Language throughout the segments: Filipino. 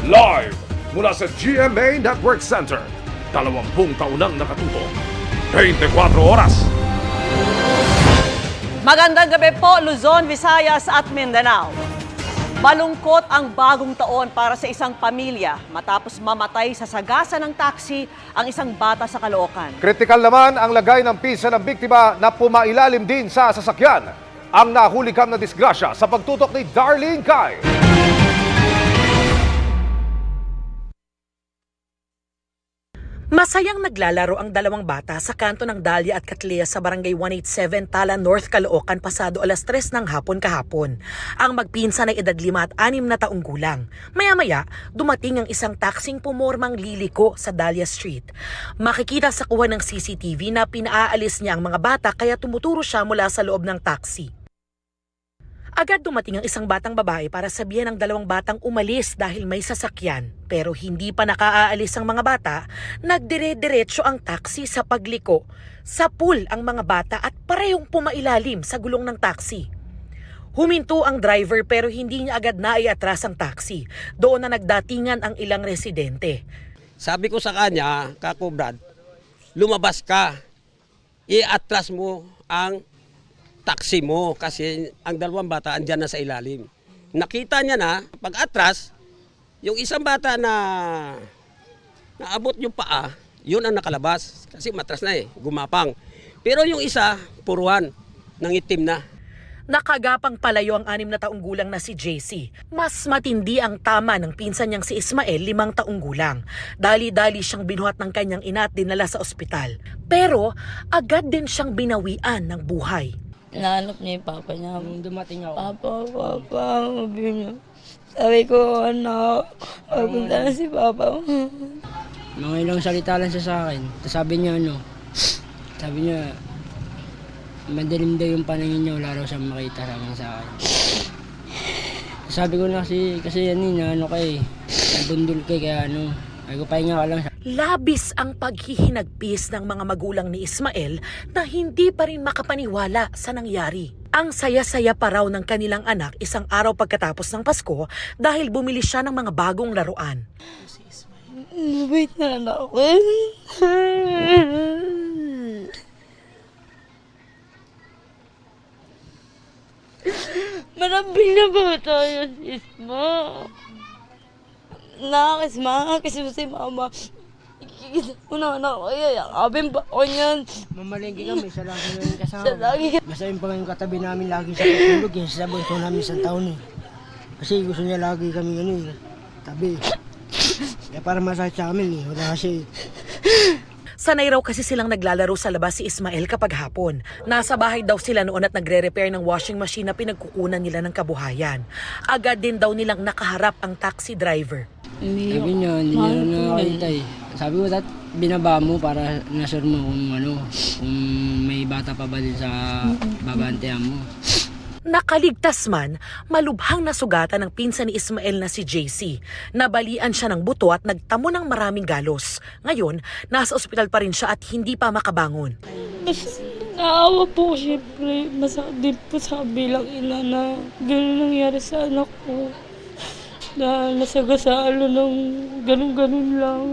Live mula sa GMA Network Center. 20 taonang nakatutok. 24 oras. Magandang gabi po, Luzon, Visayas at Mindanao. Malungkot ang bagong taon para sa isang pamilya matapos mamatay sa sagasa ng taxi ang isang bata sa Caloocan. Kritikal naman ang lagay ng pisa ng biktima na pumailalim din sa sasakyan. Ang nahulikam na disgrasya sa pagtutok ni Darlene Kai. Masayang naglalaro ang dalawang bata sa kanto ng Dahlia at Catlea sa Barangay 187, Tala North, Caloocan pasado alas 3 ng hapon kahapon. Ang magpinsan ay edad 5 at 6 na taong gulang. Maya-maya, dumating ang isang taksing pumormang liliko sa Dahlia Street. Makikita sa kuha ng CCTV na pinaalis niya ang mga bata kaya tumuturo siya mula sa loob ng taxi. Agad dumating ang isang batang babae para sabihan ng dalawang batang umalis dahil may sasakyan. Pero hindi pa nakaaalis ang mga bata, nagdire-diretso ang taxi sa pagliko. Sa pool ang mga bata at parehong pumailalim sa gulong ng taxi. Huminto ang driver pero hindi niya agad naiatras ang taxi. Doon na nagdatingan ang ilang residente. Sabi ko sa kanya, Kako Brad, lumabas ka, iatras mo ang taxi mo kasi ang dalawang bata andyan na sa ilalim. Nakita niya na, pag atras, yung isang bata na naabot yung paa, yun ang nakalabas kasi matras na gumapang. Pero yung isa, puruan, nangitim na. Nakagapang palayo ang 6 na taong gulang na si JC. Mas matindi ang tama ng pinsan niyang si Ismael, 5 taong gulang. Dali-dali siyang binuhat ng kanyang ina at dinala sa ospital. Pero agad din siyang binawian ng buhay. Nahanap niya yung papa niya. Nung dumating ako. Papa, sabi niya. Sabi ko, anak, pagpunta na si papa. Mga ilang salita lang siya sa akin. Tapos sabi niya, madilim daw yung paningin niya, wala raw siyang makita sa akin. Sabi ko na kasi yan nabundol kaya ay ko pahinga ka lang. Labis ang paghihinagpis ng mga magulang ni Ismael na hindi pa rin makapaniwala sa nangyari. Ang saya-saya pa raw ng kanilang anak isang araw pagkatapos ng Pasko dahil bumili siya ng mga bagong laruan. Wait na anak ko. Marambing na ba tayo, Isma? Nakakisma, kasi mo si mama. Ikikita ko na anak ko, yakapin pa ako niyan. Mamalengke kami, siya lagi yung kasama. Siya lagi. Basta yung pa yung katabi namin lagi sa tutulog, yung sa bunso namin isang taon Kasi gusto niya lagi kami tabi. Kaya para masakit sa amin wala kasi. Sanay raw kasi silang naglalaro sa labas si Ismael kapag hapon. Nasa bahay daw sila noon at nagre-repair ng washing machine na pinagkukunan nila ng kabuhayan. Agad din daw nilang nakaharap ang taxi driver. Sabi niya, hindi niya nakakita Sabi ko, binaba mo para nasure mo kung may bata pa ba din sa babantayan mo. Nakaligtas man, malubhang nasugatan ng pinsan ni Ismael na si JC. Nabalian siya ng buto at nagtamo ng maraming galos. Ngayon, nasa ospital pa rin siya at hindi pa makabangon. Naawa po, syempre. Masakit din po sa bilang ina na gano'n nangyari sa anak ko. Na nasagasalo ng gano'n-gano'n lang.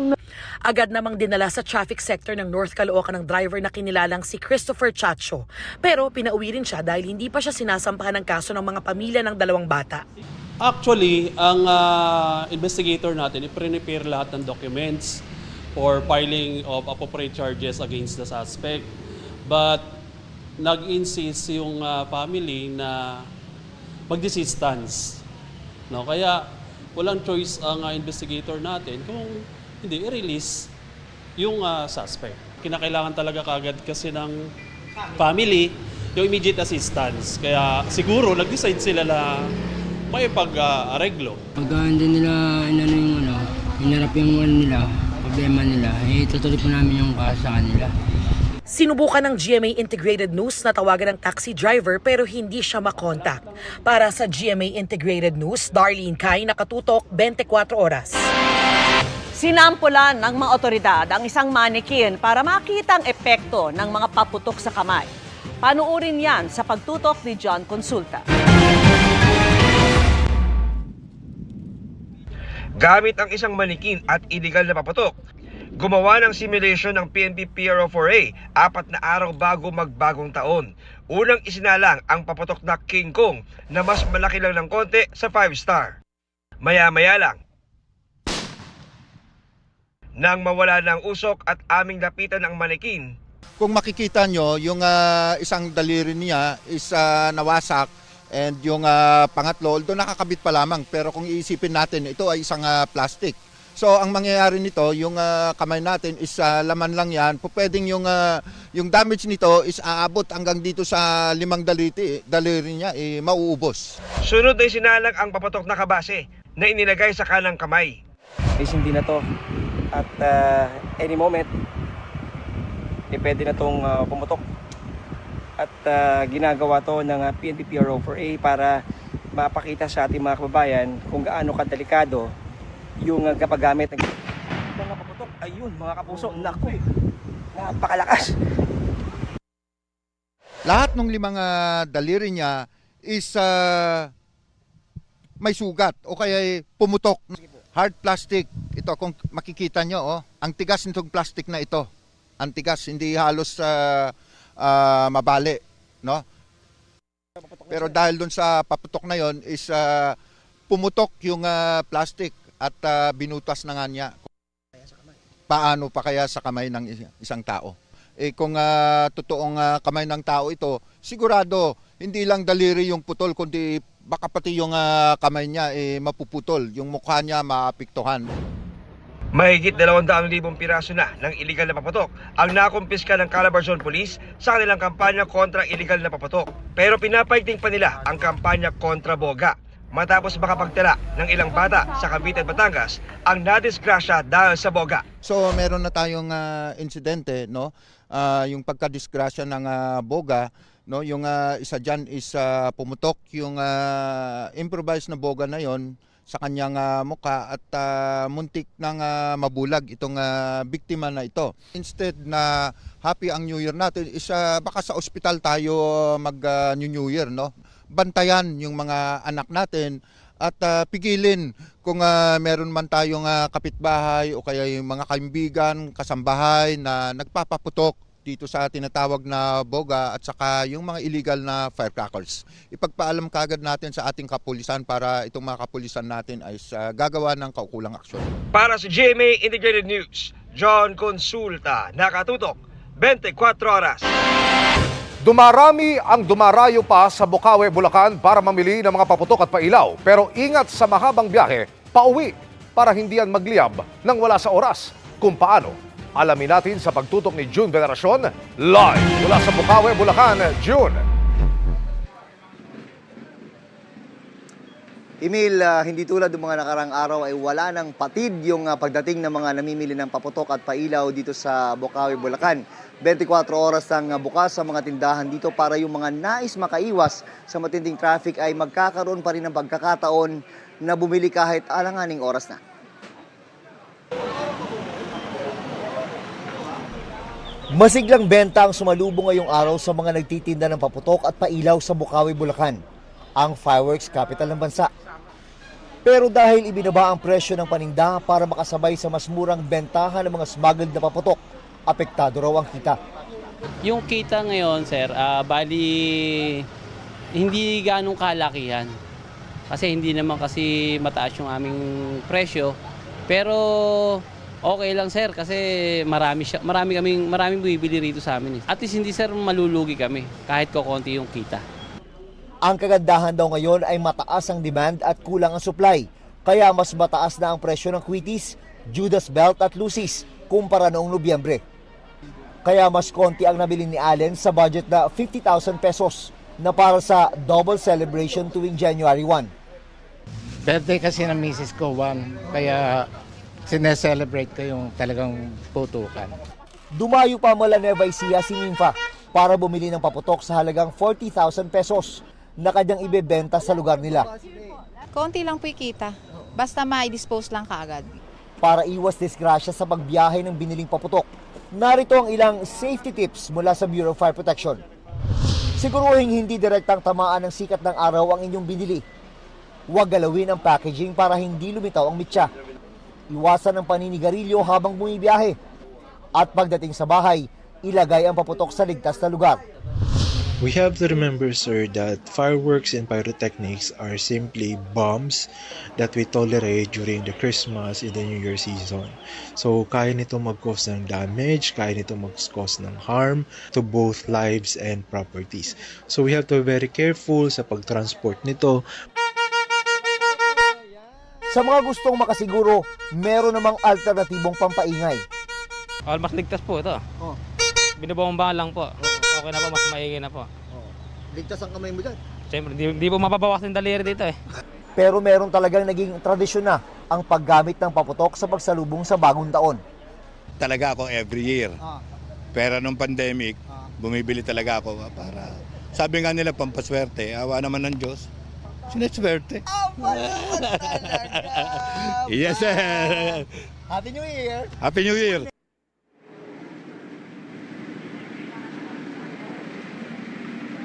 Agad namang dinala sa traffic sector ng North Caloocan ng driver na kinilalang si Christopher Chacho. Pero pinauwi rin siya dahil hindi pa siya sinasampahan ng kaso ng mga pamilya ng dalawang bata. Actually, ang investigator natin, i-prepare lahat ng documents for filing of appropriate charges against the suspect. But nag-insist yung family na mag-desistance. No? Kaya walang choice ang investigator natin kung hindi i-release yung suspect. Kinakailangan talaga kagad kasi ng family yung immediate assistance. Kaya siguro nag-decide sila na may pag-areglo. Pag hindi nila hinarap yung problema nila, tutuloy po namin yung kaso sa kanila. Sinubukan ng GMA Integrated News na tawagan ng taxi driver pero hindi siya makontak. Para sa GMA Integrated News, Darlene Kai, nakatutok 24 oras. Sinampulan ng mga otoridad ang isang manikin para makita ang epekto ng mga paputok sa kamay. Panuorin yan sa pagtutok ni John Consulta. Gamit ang isang manikin at illegal na paputok, gumawa ng simulation ng PNP PRO4A 4 na araw bago magbagong taon. Unang isinalang ang paputok na King Kong na mas malaki lang ng konti sa 5-star. Maya-maya lang, nang mawala ng usok at aming lapitan ang manikin, kung makikita nyo, yung isang daliri niya is nawasak and yung pangatlo, although nakakabit pa lamang, pero kung iisipin natin, ito ay isang plastic. So ang mangyayari nito, yung kamay natin is laman lang yan. Pwedeng yung damage nito is aabot hanggang dito sa 5 daliri niya, mauubos. Sunod ay sinalang ang paputok na kabase na inilagay sa kanang kamay. Is hindi na to. At any moment, pwede na itong pumutok. At ginagawa to ng PNP PRO4A para mapakita sa ating mga kababayan kung gaano kadelikado yung kapagamit ng mga paputok. Ayun mga kapuso, naku, napakalakas. Lahat ng 5 daliri niya is may sugat o kaya pumutok. Hard plastic. Ito kung makikita nyo, ang tigas nitong plastic na ito. Ang tigas, hindi halos mabali, no? Pero dahil dun sa paputok na yon is pumutok yung plastic at binutas na nga niya. Paano pa kaya sa kamay ng isang tao? Kung totoong kamay ng tao ito, sigurado hindi lang daliri yung putol, kundi baka pati yung kamay niya mapuputol, yung mukha niya maapektuhan. Mahigit 200,000 piraso na ng illegal na paputok ang nakumpiska ng Calabarzon Police sa kanilang kampanya kontra illegal na paputok. Pero pinapaiting pa nila ang kampanya kontra boga matapos makapagtala ng ilang bata sa Cavite at Batangas ang nadisgrasya dahil sa boga. So meron na tayong insidente, no? Yung pagkadisgrasya ng boga, no? Yung isa diyan is pumutok yung improvised na boga na yon sa kanyang mukha at muntik nang mabulag itong biktima na ito. Instead na happy ang New Year natin, is baka sa ospital tayo mag New Year, no? Bantayan yung mga anak natin at pigilin kung meron man tayong kapitbahay o kaya yung mga kaibigan, kasambahay na nagpapaputok dito sa tinatawag na boga at saka yung mga illegal na firecrackers. Ipagpaalam kagad natin sa ating kapulisan para itong mga kapulisan natin ay gagawa ng kaukulang aksyon. Para sa GMA Integrated News, John Consulta, nakatutok, 24 oras. Dumarami ang dumarayo pa sa Bocaue, Bulacan para mamili ng mga paputok at pailaw. Pero ingat sa mahabang biyahe, pauwi para hindi yan magliyab nang wala sa oras. Kung paano? Alamin natin sa pagtutok ni June Veneracion, live mula sa Bocaue, Bulacan. June. Emil, hindi tulad ng mga nakarang araw ay wala ng patid yung pagdating ng mga namimili ng paputok at pailaw dito sa Bocaue, Bulacan. 24 oras ang bukas sa mga tindahan dito para yung mga nais makaiwas sa matinding traffic ay magkakaroon pa rin ng pagkakataon na bumili kahit alanganing oras na. Masiglang benta ang sumalubong ngayong araw sa mga nagtitinda ng paputok at pailaw sa Bocaue, Bulacan, ang fireworks capital ng bansa. Pero dahil ibinaba ang presyo ng paninda para makasabay sa mas murang bentahan ng mga smuggled na paputok, apektado raw ang kita. Yung kita ngayon, sir, bali hindi ganong kalakihan. Kasi hindi naman kasi mataas yung aming presyo. Pero okay lang, sir, kasi maraming bumibili rito sa amin. At least hindi, sir, malulugi kami kahit kokonti yung kita. Ang kagandahan daw ngayon ay mataas ang demand at kulang ang supply. Kaya mas mataas na ang presyo ng Quitties, Judas Belt at Lucy's kumpara noong Nobyembre. Kaya mas konti ang nabili ni Allen sa budget na 50,000 pesos na para sa double celebration tuwing January 1. Birthday kasi ng misis ko, 1. Kaya sineselebrate ko yung talagang putukan. Dumayo pa mula Nueva Ecija si Nympha para bumili ng paputok sa halagang 40,000 pesos na kanyang ibebenta sa lugar nila. Konti lang po ikita, basta ma-dispose lang kaagad. Para iwas disgrasya sa pagbiyahe ng biniling paputok, narito ang ilang safety tips mula sa Bureau of Fire Protection. Siguruhin hindi direktang tamaan ng sikat ng araw ang inyong binili. huwag galawin ang packaging para hindi lumitaw ang mitya. Iwasan ang paninigarilyo habang bumibiyahe. At pagdating sa bahay, ilagay ang paputok sa ligtas na lugar. We have to remember, sir, that fireworks and pyrotechnics are simply bombs that we tolerate during the Christmas and the New Year season. So, kaya nito mag-cause ng damage, kaya nito mag-cause ng harm to both lives and properties. So, we have to be very careful sa pag-transport nito. Sa mga gustong makasiguro, meron namang alternatibong pampaingay. Mas ligtas po ito. Binabomba lang po. Okay na po, mas maigi na po. Ligtas ang kamay mo dyan. Siyempre, di po mapabawasan yung daliri dito eh. Pero meron talagang naging tradisyon na ang paggamit ng paputok sa pagsalubong sa bagong taon. Talaga ako every year. Pero nung pandemic, bumibili talaga ako para, sabi nga nila pampaswerte, awa naman ng Diyos, sineswerte. Yes, sir. Happy New Year! Happy New Year!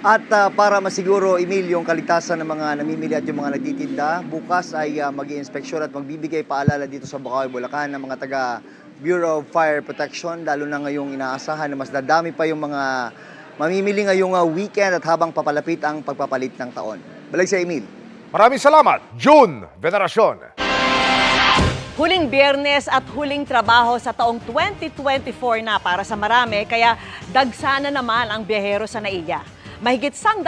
At para masiguro, Emil, yung kaligtasan ng mga namimili at yung mga nagtitinda, bukas ay mag-i-inspeksyon at magbibigay paalala dito sa Bukawi, Bulacan ng mga taga Bureau of Fire Protection, lalo na ngayong inaasahan na mas dadami pa yung mga mamimili ngayong weekend at habang papalapit ang pagpapalit ng taon. Balik sa Emil. Maraming salamat, June Veneracion. Huling Biyernes at huling trabaho sa taong 2024 na para sa marami, kaya dagsana naman ang biyahero sa NAIA. Mahigit 100,000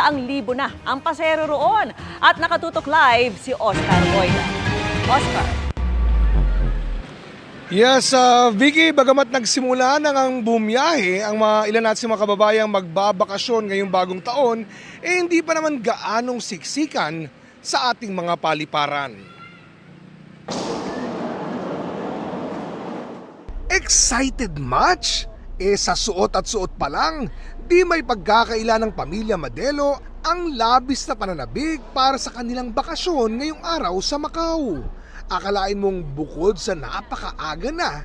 na ang pasahero roon. At nakatutok live si Oscar Boyda. Oscar. Yes, Vicky, bagamat nagsimula na ang bumiyahe, ang mga ilan natin mga kababayang magbabakasyon ngayong bagong taon, hindi pa naman gaanong siksikan sa ating mga paliparan. Excited much? Sa suot at suot pa lang, di may pagkakaila ng pamilya Madelo ang labis na pananabik para sa kanilang bakasyon ngayong araw sa Macau. Akalain mong bukod sa napakaaga na,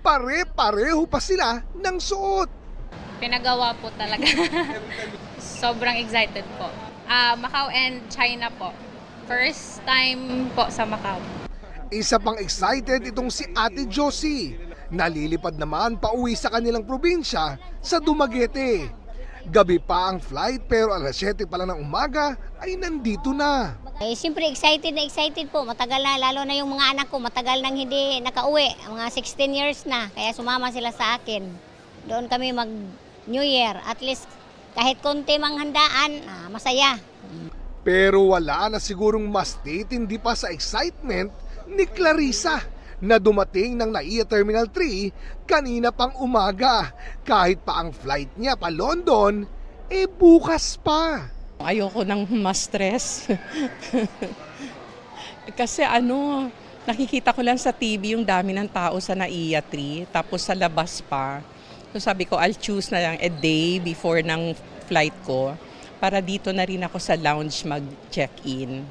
pare-pareho pa sila ng suot. Pinagawa po talaga. Sobrang excited po. Macau and China po. First time po sa Macau. Isa pang excited itong si Ate Josie. Nalilipad naman pauwi sa kanilang probinsya sa Dumaguete. Gabi pa ang flight pero alas 7 pa lang ng umaga ay nandito na. Siyempre excited na excited po. Matagal na, lalo na yung mga anak ko, matagal nang hindi nakauwi. Mga 16 years na, kaya sumama sila sa akin. Doon kami mag New Year. At least kahit konti mang handaan, masaya. Pero wala na sigurong mas titindi pa sa excitement ni Clarissa na dumating ng NAIA Terminal 3 kanina pang umaga. Kahit pa ang flight niya pa London, bukas pa. Ayoko nang ma-stress. Kasi nakikita ko lang sa TV yung dami ng tao sa NAIA 3, tapos sa labas pa. So sabi ko, I'll choose na lang a day before ng flight ko para dito na rin ako sa lounge mag-check-in.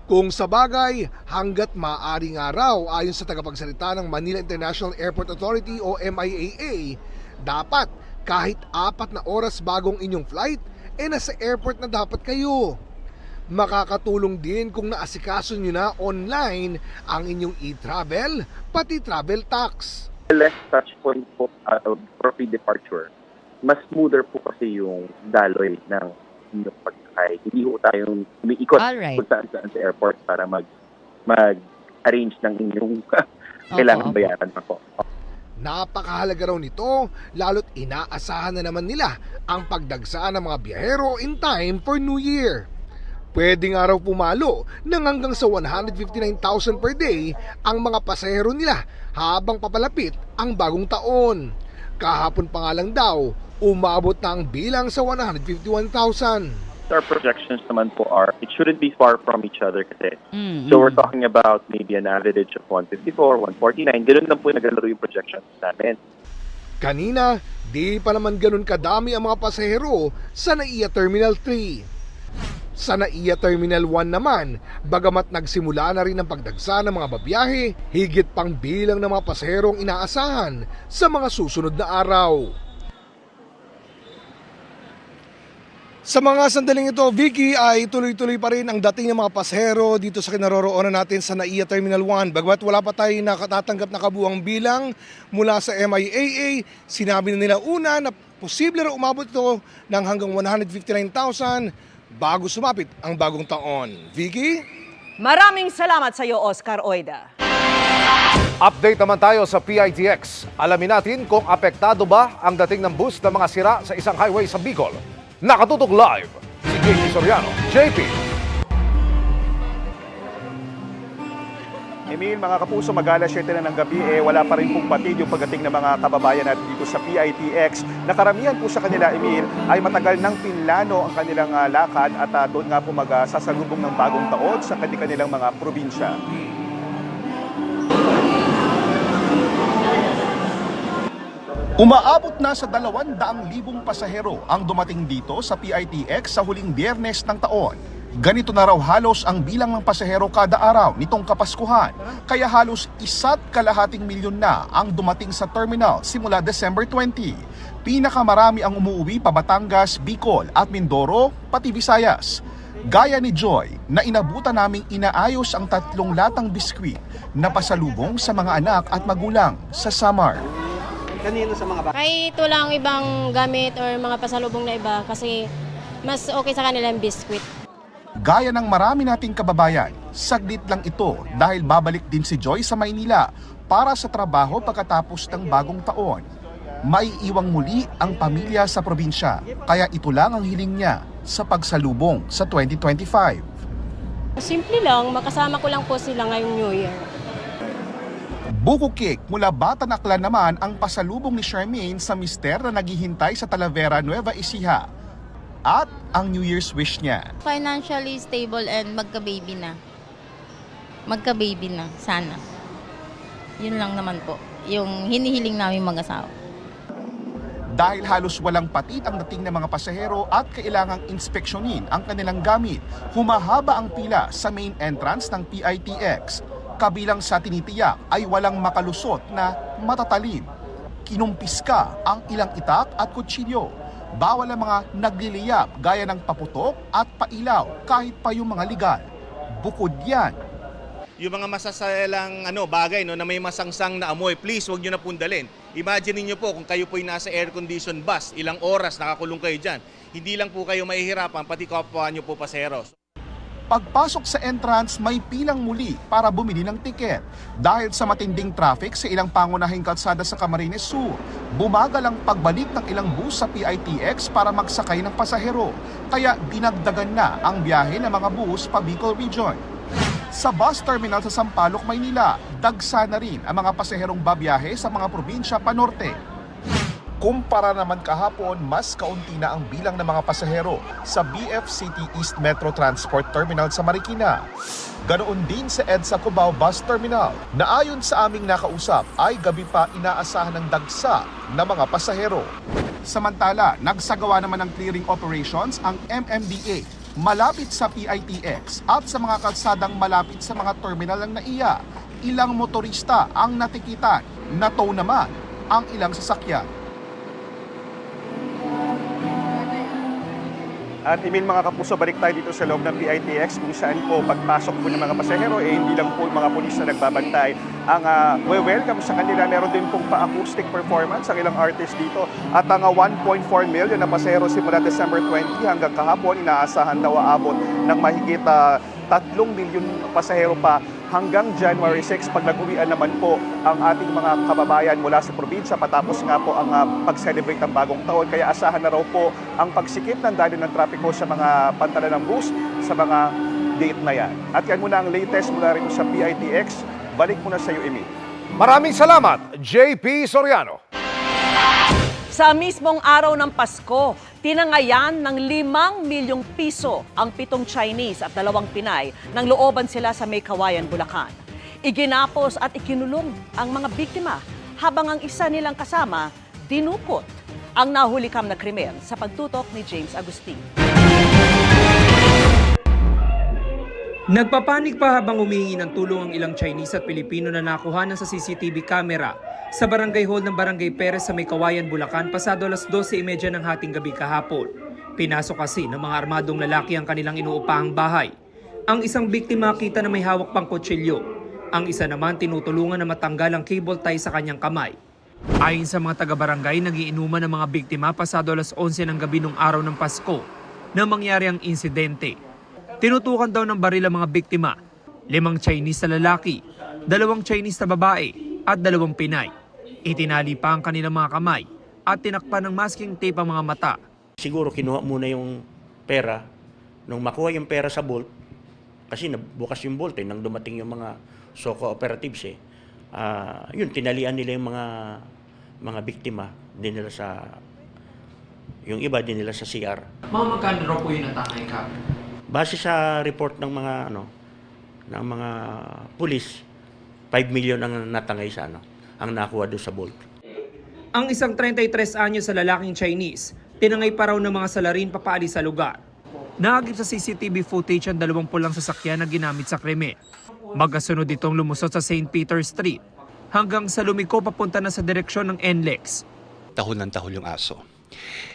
Kung sa bagay, hanggat maaari nga raw ayon sa tagapagsalita ng Manila International Airport Authority o MIAA, dapat kahit 4 na oras bagong inyong flight, nasa airport na dapat kayo. Makakatulong din kung naasikaso nyo na online ang inyong e-travel, pati travel tax. Less touch point po for pre-departure. Mas smoother po kasi yung daloy ng inyong pagkakay. Hindi po tayong umiikot kung saan-saan sa airport para mag-arrange ng inyong kailangan bayaran pa po. Napakahalaga raw nito, lalo't inaasahan na naman nila ang pagdagsaan ng mga biyahero in time for New Year. Pwede nga raw pumalo ng hanggang sa 159,000 per day ang mga pasahero nila habang papalapit ang bagong taon. Kahapon pa nga lang daw, umabot na ang bilang sa 151,000. Our projections naman po are, it shouldn't be far from each other kasi. So we're talking about maybe an average of 154, 149. Ganun lang po nagalaro yung projections namin. Kanina, di pa naman ganun kadami ang mga pasahero sa NAIA Terminal 3. Sa NAIA Terminal 1 naman, bagamat nagsimula na rin ang pagdagsa ng mga babiyahe, higit pang bilang ng mga pasaherong inaasahan sa mga susunod na araw. Sa mga sandaling ito, Vicky, ay tuloy-tuloy pa rin ang dating ng mga pasahero dito sa kinaroroonan natin sa NAIA Terminal 1. Bagamat wala pa tayo nakatatanggap na kabuang bilang mula sa MIAA, sinabi na nila una na posible na umabot ito ng hanggang 159,000 bago sumapit ang bagong taon. Vicky? Maraming salamat sa iyo, Oscar Oida. Update naman tayo sa PITX. Alamin natin kung apektado ba ang dating ng bus na mga sira sa isang highway sa Bicol. Nakatutok live si JP Soriano. JP! Emil, mga kapuso, mag-alas 7 na ng gabi, wala pa rin pong batid yung pagdating ng mga kababayan natin dito sa PITX. Nakaramihan po sa kanila, Emil, ay matagal nang pinlano ang kanilang lakad at doon nga po magsasalubong ng bagong taon sa kanilang mga probinsya. Umaabot na sa 200,000 pasahero ang dumating dito sa PITX sa huling Biyernes ng taon. Ganito na raw halos ang bilang ng pasahero kada araw nitong Kapaskuhan, kaya halos 1.2 milyon na ang dumating sa terminal simula December 20. Pinakamarami ang umuuwi pa Batangas, Bicol at Mindoro, pati Visayas. Gaya ni Joy na inabutan naming inaayos ang 3 latang biskwit na pasalubong sa mga anak at magulang sa Samar. Kanino sa mga kahit wala ang ibang gamit or mga pasalubong na iba kasi mas okay sa kanila yung biskwit. Gaya ng marami nating kababayan, saglit lang ito dahil babalik din si Joy sa Maynila para sa trabaho pagkatapos ng bagong taon. Maiiwang muli ang pamilya sa probinsya, kaya ito lang ang hiling niya sa pagsalubong sa 2025. Simple lang, makasama ko lang po sila ngayong New Year. Buko cake mula Batan Aklan naman ang pasalubong ni Charmaine sa mister na naghihintay sa Talavera, Nueva Ecija. At ang New Year's wish niya. Financially stable and magka-baby na. Magka-baby na, sana. Yun lang naman po, yung hinihiling namin mag-asawa. Dahil halos walang patid ang dating ng mga pasahero at kailangang inspeksyonin ang kanilang gamit, humahaba ang pila sa main entrance ng PITX. Kabilang sa tinitiyak ay walang makalusot na matatalim. Kinumpiska ang ilang itak at kutsilyo. Bawal ang mga nagliliyap gaya ng paputok at pailaw kahit pa yung mga legal. Bukod yan, yung mga masasalang bagay na may masangsang na amoy, please wag nyo na pundalin. Imagine niyo po kung kayo po'y nasa air-conditioned bus, ilang oras nakakulong kayo dyan. Hindi lang po kayo mahihirapan, pati kapwa nyo po pasahero. Pagpasok sa entrance, may pilang muli para bumili ng tiket. Dahil sa matinding traffic sa ilang pangunahing kalsada sa Camarines Sur, bumagal ang pagbalik ng ilang bus sa PITX para magsakay ng pasahero. Kaya dinagdagan na ang biyahe ng mga bus pa Bicol Region. Sa bus terminal sa Sampaloc, Maynila, dagsa na rin ang mga pasaherong babiyahe sa mga probinsya panorte. Kumpara naman kahapon, mas kaunti na ang bilang ng mga pasahero sa BF City East Metro Transport Terminal sa Marikina. Ganoon din sa EDSA Cubao Bus Terminal na ayon sa aming nakausap ay gabi pa inaasahan ng dagsa ng mga pasahero. Samantala, nagsagawa naman ng clearing operations ang MMDA malapit sa PITX at sa mga kalsadang malapit sa mga terminal ng NAIA. Ilang motorista ang natikitan, natow naman ang ilang sasakyan. At Emil, mga kapuso, balik tayo dito sa loob ng PITX kung saan po pagpasok po ng mga pasahero, hindi lang po mga pulis na nagbabantay ang welcome sa kanila. Meron din pong pa-acoustic performance ang ilang artist dito. At ang 1.4 million na pasahero simula December 20 hanggang kahapon, inaasahan daw aabot ng mahigit 3 milyon pasahero pa hanggang January 6 pag nag-uwian naman po ang ating mga kababayan mula sa probinsya patapos nga po ang pag-celebrate ng bagong taon. Kaya asahan na raw po ang pagsikip ng daloy ng trapiko sa mga pantalan ng bus sa mga date na yan. At yan muna ang latest mula rin sa PITX. Balik muna sa iyo, Emil. Maraming salamat, JP Soriano. Sa mismong araw ng Pasko, tinangayan ng 5 milyong piso ang 7 Chinese at 2 Pinay nang looban sila sa May Kawayan, Bulacan. Iginapos at ikinulong ang mga biktima habang ang isa nilang kasama dinukot. Ang nahulikam na krimen sa pagtutok ni James Agustin. Nagpapanik pa habang humihingi ng tulong ang ilang Chinese at Pilipino na nakuhanan sa CCTV camera sa barangay hall ng Barangay Perez sa May Kawayan, Bulacan pasado alas 12:30 ng hating gabi kahapon. Pinasok kasi ng mga armadong lalaki ang kanilang inuupahang bahay. Ang isang biktima kita na may hawak pang kutsilyo. Ang isa naman tinutulungan na matanggal ang cable tie sa kanyang kamay. Ayon sa mga taga-barangay, nagiinuman ng mga biktima pasado alas 11 ng gabi nung araw ng Pasko na mangyari ang insidente. Tinutukan daw ng baril ang mga biktima, 5 Chinese na lalaki, 2 Chinese na babae at 2 Pinay. Itinali pa ang kanilang mga kamay at tinakpan ng masking tape ang mga mata. Siguro kinuha muna yung pera. Nung makuha yung pera sa vault, kasi bukas yung vault nang dumating yung mga SOCO operatives yun, tinalian nila yung mga biktima, dinila sa, yung iba dinila sa CR. Mga magkano raw po yung natangay ka? Base sa report ng mga pulis, 5 million ang natangay sa ang nakuha doon sa vault. Ang isang 33 anyos sa lalaking Chinese, tinangay pa raw ng mga salarin papaalis sa lugar. Nakagip sa CCTV footage ang 20 pulang sasakyan na ginamit sa krimen. Magkasunod itong lumusot sa St. Peter Street hanggang sa lumiko papunta na sa direksyon ng NLEX. Tahol ng tahol yung aso.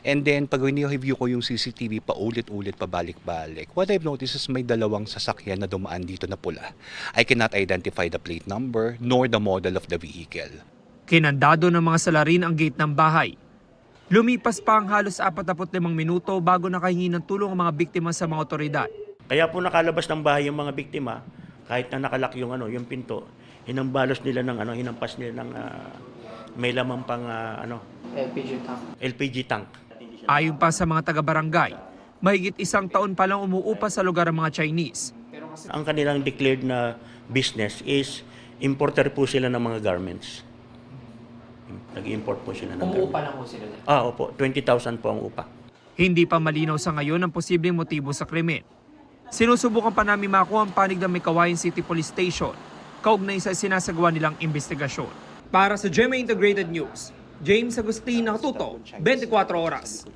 And then, pag review ko yung CCTV paulit-ulit, pabalik-balik, what I've noticed is may 2 sasakyan na dumaan dito na pula. I cannot identify the plate number nor the model of the vehicle. Kinandado ng mga salarin ang gate ng bahay. Lumipas pa ang halos 45 minuto bago nakahingi ng tulong ang mga biktima sa mga otoridad. Kaya po nakalabas ng bahay yung mga biktima, kahit na nakalak yung yung pinto, hinambalos nila ng hinampas nila ng may lamang pang LPG tank. Ayon pa sa mga taga-barangay, mahigit 1 taon pa lang umuupa sa lugar ang mga Chinese. Ang kanilang declared na business is importer po sila ng mga garments. Nag-import po sila ng garments. Umuupa lang po sila? Opo. 20,000 po ang upa. Hindi pa malinaw sa ngayon ang posibleng motibo sa krimen. Sinusubukan pa namin makuha ang panig ng Kawayan City Police Station kaugnay sa sinasagawa nilang investigasyon. Para sa GMA Integrated News, James Agustin, Nakatuto, 24 Oras.